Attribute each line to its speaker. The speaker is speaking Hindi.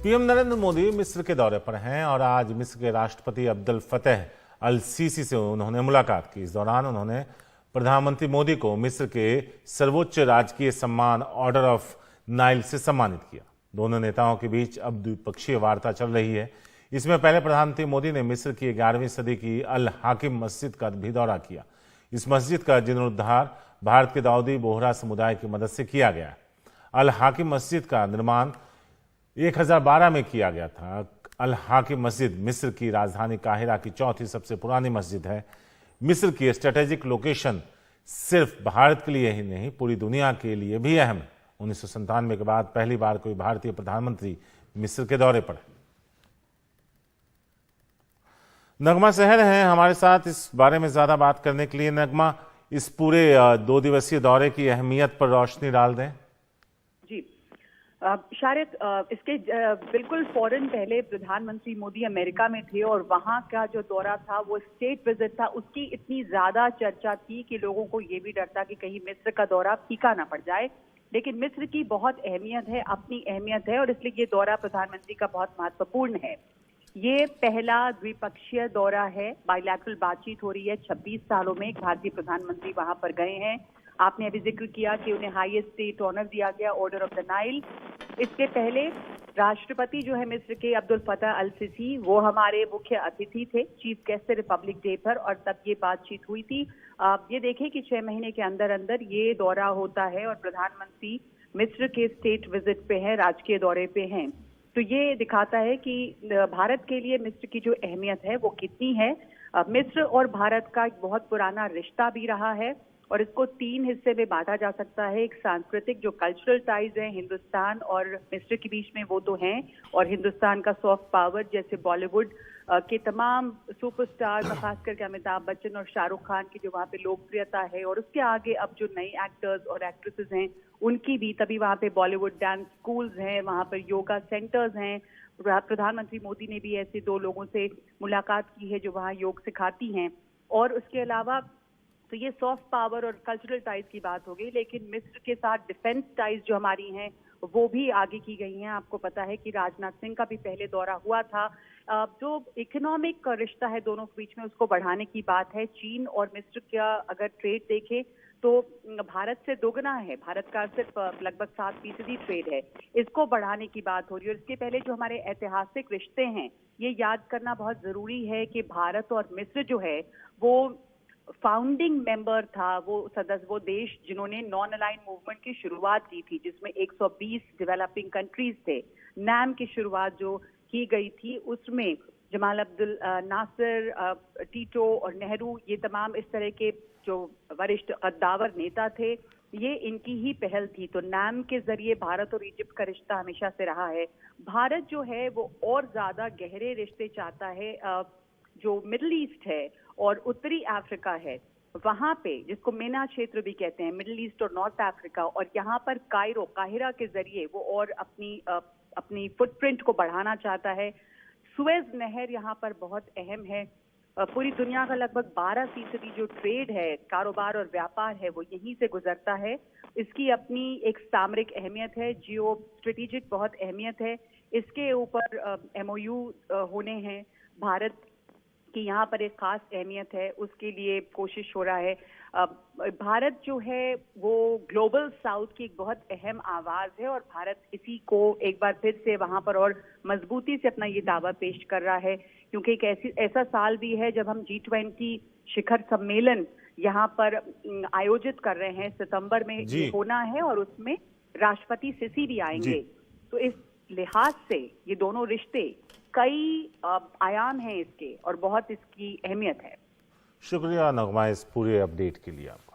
Speaker 1: पीएम नरेंद्र मोदी मिस्र के दौरे पर हैं और आज मिस्र के राष्ट्रपति अब्दुल फतेह अल सीसी से उन्होंने मुलाकात की। इस दौरान उन्होंने प्रधानमंत्री मोदी को मिस्र के सर्वोच्च राजकीय सम्मान ऑर्डर ऑफ नाइल से सम्मानित किया। दोनों नेताओं के बीच अब द्विपक्षीय वार्ता चल रही है। इसमें पहले प्रधानमंत्री मोदी ने मिस्र की 11वीं सदी की अल हाकिम मस्जिद का भी दौरा किया। इस मस्जिद का जीर्णोद्धार भारत के दाऊदी बोहरा समुदाय की मदद से किया गया है। अल हाकिम मस्जिद का निर्माण 1012 में किया गया था। अल हाकिम मस्जिद मिस्र की राजधानी काहिरा की चौथी सबसे पुरानी मस्जिद है। मिस्र की स्ट्रेटेजिक लोकेशन सिर्फ भारत के लिए ही नहीं, पूरी दुनिया के लिए भी अहम है। 1997 के बाद पहली बार कोई भारतीय प्रधानमंत्री मिस्र के दौरे पर है। नगमा सहर हैं हमारे साथ इस बारे में ज्यादा बात करने के लिए। नगमा, इस पूरे 2 दिवसीय दौरे की अहमियत पर रोशनी डाल दें।
Speaker 2: जी शारिक, इसके बिल्कुल फौरन पहले प्रधानमंत्री मोदी अमेरिका में थे और वहां का जो दौरा था वो स्टेट विजिट था। उसकी इतनी ज्यादा चर्चा थी कि लोगों को ये भी डर था कि कहीं मिस्र का दौरा फीका ना पड़ जाए। लेकिन मिस्र की बहुत अहमियत है, अपनी अहमियत है, और इसलिए ये दौरा प्रधानमंत्री का बहुत महत्वपूर्ण है। ये पहला द्विपक्षीय दौरा है, बायलैटरल बातचीत हो रही है। 26 सालों में एक भारतीय प्रधानमंत्री वहां पर गए हैं। आपने अभी जिक्र किया कि उन्हें हाईएस्ट स्टेट ऑनर दिया गया, ऑर्डर ऑफ द नाइल। इसके पहले राष्ट्रपति जो है मिस्र के अब्दुल फतेह अल सीसी, वो हमारे मुख्य अतिथि थे चीफ गेस्ट रिपब्लिक डे पर, और तब ये बातचीत हुई थी। आप ये देखें कि 6 महीने के अंदर अंदर ये दौरा होता है और प्रधानमंत्री मिस्र के स्टेट विजिट पे हैं, राजकीय दौरे पे हैं। तो ये दिखाता है कि भारत के लिए मिस्र की जो अहमियत है वो कितनी है। मिस्र और भारत का एक बहुत पुराना रिश्ता भी रहा है और इसको 3 हिस्से में बांटा जा सकता है। एक सांस्कृतिक जो कल्चरल टाइज है हिंदुस्तान और मिस्र के बीच में, वो तो हैं, और हिंदुस्तान का सॉफ्ट पावर जैसे बॉलीवुड के तमाम सुपरस्टार, खास करके अमिताभ बच्चन और शाहरुख खान की जो वहाँ पे लोकप्रियता है, और उसके आगे अब जो नई एक्टर्स और एक्ट्रेसेस हैं उनकी भी, तभी वहाँ पे बॉलीवुड डांस स्कूल्स हैं, वहाँ पर योगा सेंटर्स हैं। प्रधानमंत्री मोदी ने भी ऐसे 2 लोगों से मुलाकात की है जो वहाँ योग सिखाती हैं। और उसके अलावा तो ये सॉफ्ट पावर और कल्चरल टाइज की बात हो गई, लेकिन मिस्र के साथ डिफेंस टाइज जो हमारी हैं वो भी आगे की गई हैं। आपको पता है कि राजनाथ सिंह का भी पहले दौरा हुआ था। जो इकोनॉमिक रिश्ता है दोनों के बीच में, उसको बढ़ाने की बात है। चीन और मिस्र का अगर ट्रेड देखें तो भारत से दोगुना है, भारत का सिर्फ लगभग 7% ट्रेड है, इसको बढ़ाने की बात हो रही है। और इसके पहले जो हमारे ऐतिहासिक रिश्ते हैं, ये याद करना बहुत जरूरी है कि भारत और मिस्र जो है वो फाउंडिंग मेंबर था, वो देश जिन्होंने नॉन अलाइन मूवमेंट की शुरुआत की थी, जिसमें 120 डेवलपिंग कंट्रीज थे। नैम की शुरुआत जो की गई थी उसमें जमाल अब्दुल नासिर, टीटो और नेहरू, ये तमाम इस तरह के जो वरिष्ठ कद्दावर नेता थे, ये इनकी ही पहल थी। तो नैम के जरिए भारत और इजिप्ट का रिश्ता हमेशा से रहा है। भारत जो है वो और ज्यादा गहरे रिश्ते चाहता है। जो मिडिल ईस्ट है और उत्तरी अफ्रीका है, वहां पे, जिसको मेना क्षेत्र भी कहते हैं, मिडिल ईस्ट और नॉर्थ अफ्रीका, और यहाँ पर काहिरा के जरिए वो और अपनी फुटप्रिंट को बढ़ाना चाहता है। सुएज नहर यहाँ पर बहुत अहम है। पूरी दुनिया का लगभग 12% जो ट्रेड है, कारोबार और व्यापार है, वो यहीं से गुजरता है। इसकी अपनी एक सामरिक अहमियत है, जियो स्ट्रेटेजिक बहुत अहमियत है। इसके ऊपर MOU होने हैं। भारत कि यहाँ पर एक खास अहमियत है, उसके लिए कोशिश हो रहा है। भारत जो है वो ग्लोबल साउथ की एक बहुत अहम आवाज है और भारत इसी को एक बार फिर से वहां पर और मजबूती से अपना ये दावा पेश कर रहा है, क्योंकि एक ऐसा साल भी है जब हम G20 शिखर सम्मेलन यहाँ पर आयोजित कर रहे हैं। सितंबर में ये होना है और उसमें राष्ट्रपति सीसी भी आएंगे। तो इस लिहाज से ये दोनों रिश्ते, कई आयाम हैं इसके और बहुत इसकी अहमियत है।
Speaker 1: शुक्रिया नगमा इस पूरे अपडेट के लिए आपका।